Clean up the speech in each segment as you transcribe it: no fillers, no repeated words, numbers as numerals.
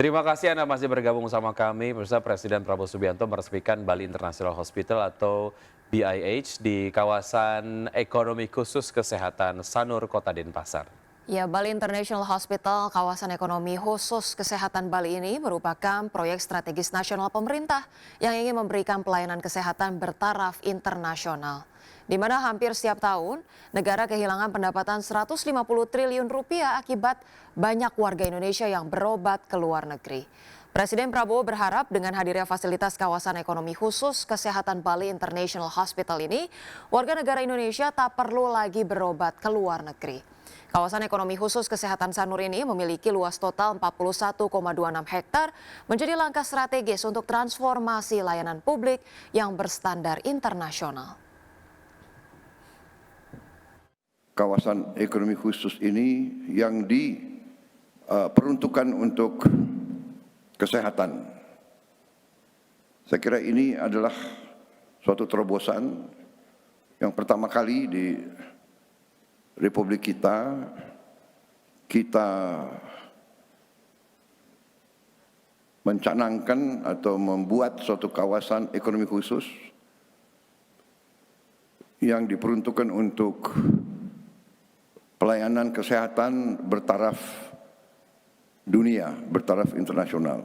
Terima kasih Anda masih bergabung sama kami. Pemirsa, Presiden Prabowo Subianto meresmikan Bali International Hospital atau BIH di kawasan ekonomi khusus kesehatan Sanur, Kota Denpasar. Ya, Bali International Hospital, kawasan ekonomi khusus kesehatan Bali ini merupakan proyek strategis nasional pemerintah yang ingin memberikan pelayanan kesehatan bertaraf internasional. Di mana hampir setiap tahun negara kehilangan pendapatan 150 triliun rupiah akibat banyak warga Indonesia yang berobat ke luar negeri. Presiden Prabowo berharap dengan hadirnya fasilitas kawasan ekonomi khusus kesehatan Bali International Hospital ini, warga negara Indonesia tak perlu lagi berobat ke luar negeri. Kawasan ekonomi khusus kesehatan Sanur ini memiliki luas total 41,26 hektar, menjadi langkah strategis untuk transformasi layanan publik yang berstandar internasional. Kawasan ekonomi khusus ini yang diperuntukkan untuk kesehatan. Saya kira ini adalah suatu terobosan yang pertama kali di Republik kita mencanangkan atau membuat suatu kawasan ekonomi khusus yang diperuntukkan untuk pelayanan kesehatan bertaraf dunia, bertaraf internasional.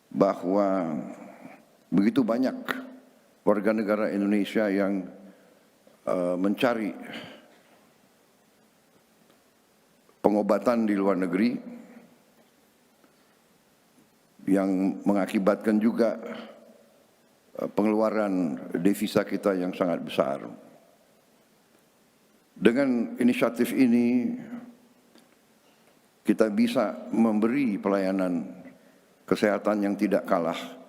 Bahwa begitu banyak warga negara Indonesia yang mencari pengobatan di luar negeri yang mengakibatkan juga pengeluaran devisa kita yang sangat besar. Dengan inisiatif ini kita bisa memberi pelayanan kesehatan yang tidak kalah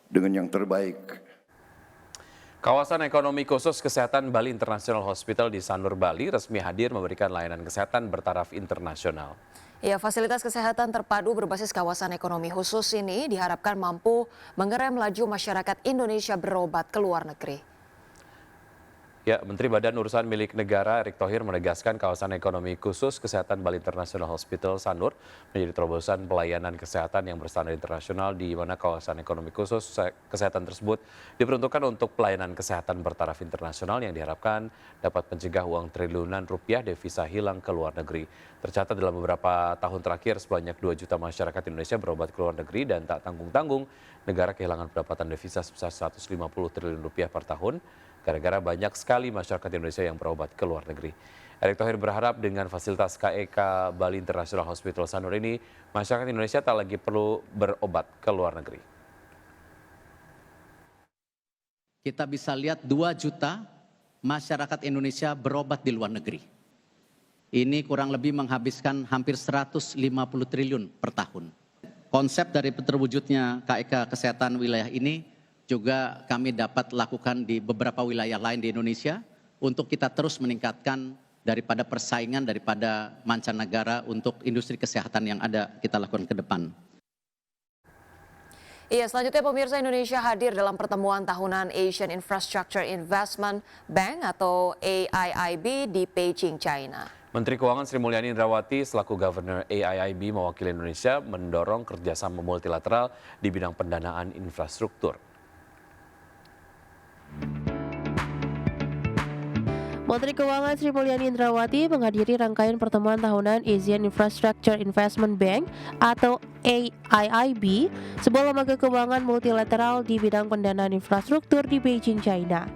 dengan yang terbaik. Kawasan ekonomi khusus kesehatan Bali International Hospital di Sanur, Bali resmi hadir memberikan layanan kesehatan bertaraf internasional. Ya, fasilitas kesehatan terpadu berbasis kawasan ekonomi khusus ini diharapkan mampu mengerem laju masyarakat Indonesia berobat ke luar negeri. Ya, Menteri Badan Urusan Milik Negara Erick Thohir menegaskan kawasan ekonomi khusus kesehatan Bali International Hospital Sanur menjadi terobosan pelayanan kesehatan yang berstandar internasional, di mana kawasan ekonomi khusus kesehatan tersebut diperuntukkan untuk pelayanan kesehatan bertaraf internasional yang diharapkan dapat mencegah uang triliunan rupiah devisa hilang ke luar negeri. Tercatat dalam beberapa tahun terakhir sebanyak 2 juta masyarakat Indonesia berobat ke luar negeri dan tak tanggung-tanggung negara kehilangan pendapatan devisa sebesar 150 triliun rupiah per tahun gara-gara banyak sekali masyarakat Indonesia yang berobat ke luar negeri. Erick Thohir berharap dengan fasilitas KEK Bali International Hospital Sanur ini, masyarakat Indonesia tak lagi perlu berobat ke luar negeri. Kita bisa lihat 2 juta masyarakat Indonesia berobat di luar negeri. Ini kurang lebih menghabiskan hampir 150 triliun per tahun. Konsep dari terwujudnya KEK Kesehatan wilayah ini juga kami dapat lakukan di beberapa wilayah lain di Indonesia untuk kita terus meningkatkan daripada persaingan daripada mancanegara untuk industri kesehatan yang ada kita lakukan ke depan. Iya, selanjutnya pemirsa, Indonesia hadir dalam pertemuan tahunan Asian Infrastructure Investment Bank atau AIIB di Beijing, China. Menteri Keuangan Sri Mulyani Indrawati selaku Governor AIIB mewakili Indonesia mendorong kerjasama multilateral di bidang pendanaan infrastruktur. Menteri Keuangan Sri Mulyani Indrawati menghadiri rangkaian pertemuan tahunan Asian Infrastructure Investment Bank atau AIIB, sebuah lembaga keuangan multilateral di bidang pendanaan infrastruktur di Beijing, China.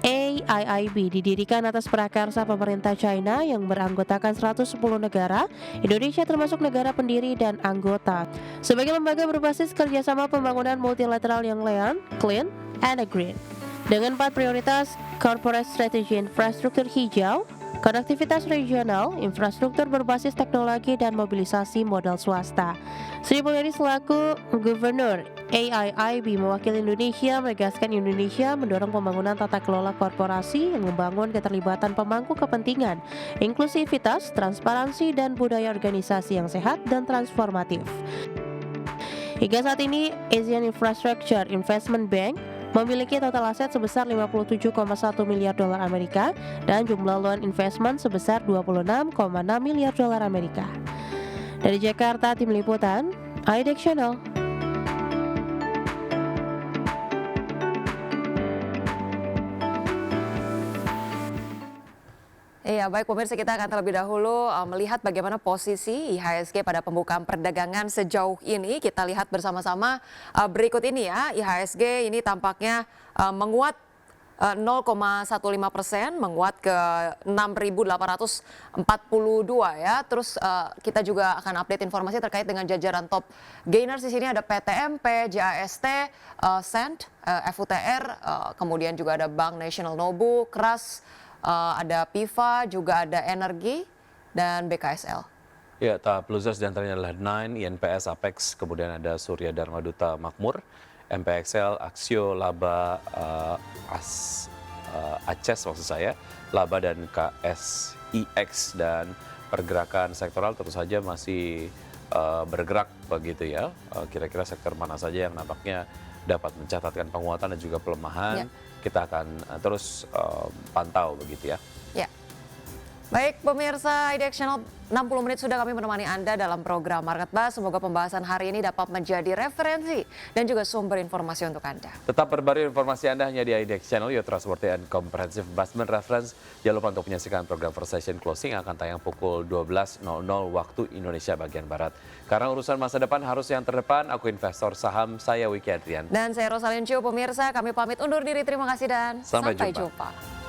AIIB didirikan atas prakarsa pemerintah China yang beranggotakan 110 negara, Indonesia termasuk negara pendiri dan anggota, sebagai lembaga berbasis kerjasama pembangunan multilateral yang clean, and green. Dengan 4 prioritas: corporate strategy infrastruktur hijau, konektivitas regional, infrastruktur berbasis teknologi, dan mobilisasi modal swasta. Sri Mulyani selaku Gubernur AIIB mewakili Indonesia menegaskan Indonesia mendorong pembangunan tata kelola korporasi yang membangun keterlibatan pemangku kepentingan, inklusivitas, transparansi, dan budaya organisasi yang sehat dan transformatif. Hingga saat ini, Asian Infrastructure Investment Bank memiliki total aset sebesar 57,1 miliar dolar Amerika dan jumlah loan investment sebesar 26,6 miliar dolar Amerika. Dari Jakarta, Tim Liputan, IDEX Channel. Iya, baik pemirsa, kita akan terlebih dahulu melihat bagaimana posisi IHSG pada pembukaan perdagangan sejauh ini. Kita lihat bersama-sama berikut ini ya. IHSG ini tampaknya menguat 0,15%, menguat ke 6.842 ya. Terus kita juga akan update informasi terkait dengan jajaran top gainers. Di sini ada PTMP, JAST, Sent, FUTR, kemudian juga ada Bank Nasional Nobu, KRAS, ada PIVA, juga ada Energi, dan BKSL. Ya, tahap losers diantaranya adalah Nine, INPS, Apex, kemudian ada Surya Dharma Duta Makmur, MPXL, Aksio, Laba, Aces maksud saya, Laba dan KSIX, dan pergerakan sektoral tentu saja masih bergerak begitu ya. Kira-kira sektor mana saja yang nampaknya dapat mencatatkan penguatan dan juga pelemahan. Ya. Kita akan terus pantau begitu ya. Ya. Baik pemirsa IDEX Channel, 60 menit sudah kami menemani Anda dalam program Market Buzz. Semoga pembahasan hari ini dapat menjadi referensi dan juga sumber informasi untuk Anda. Tetap berbaru informasi Anda hanya di IDEX Channel, your trustworthy and comprehensive investment reference. Jangan lupa untuk menyaksikan program First Session Closing yang akan tayang pukul 12.00 waktu Indonesia bagian Barat. Karena urusan masa depan harus yang terdepan, aku investor saham, saya Wiki Adrian. Dan saya Rosalyn Chiu, pemirsa, kami pamit undur diri. Terima kasih dan Sampai jumpa. jumpa.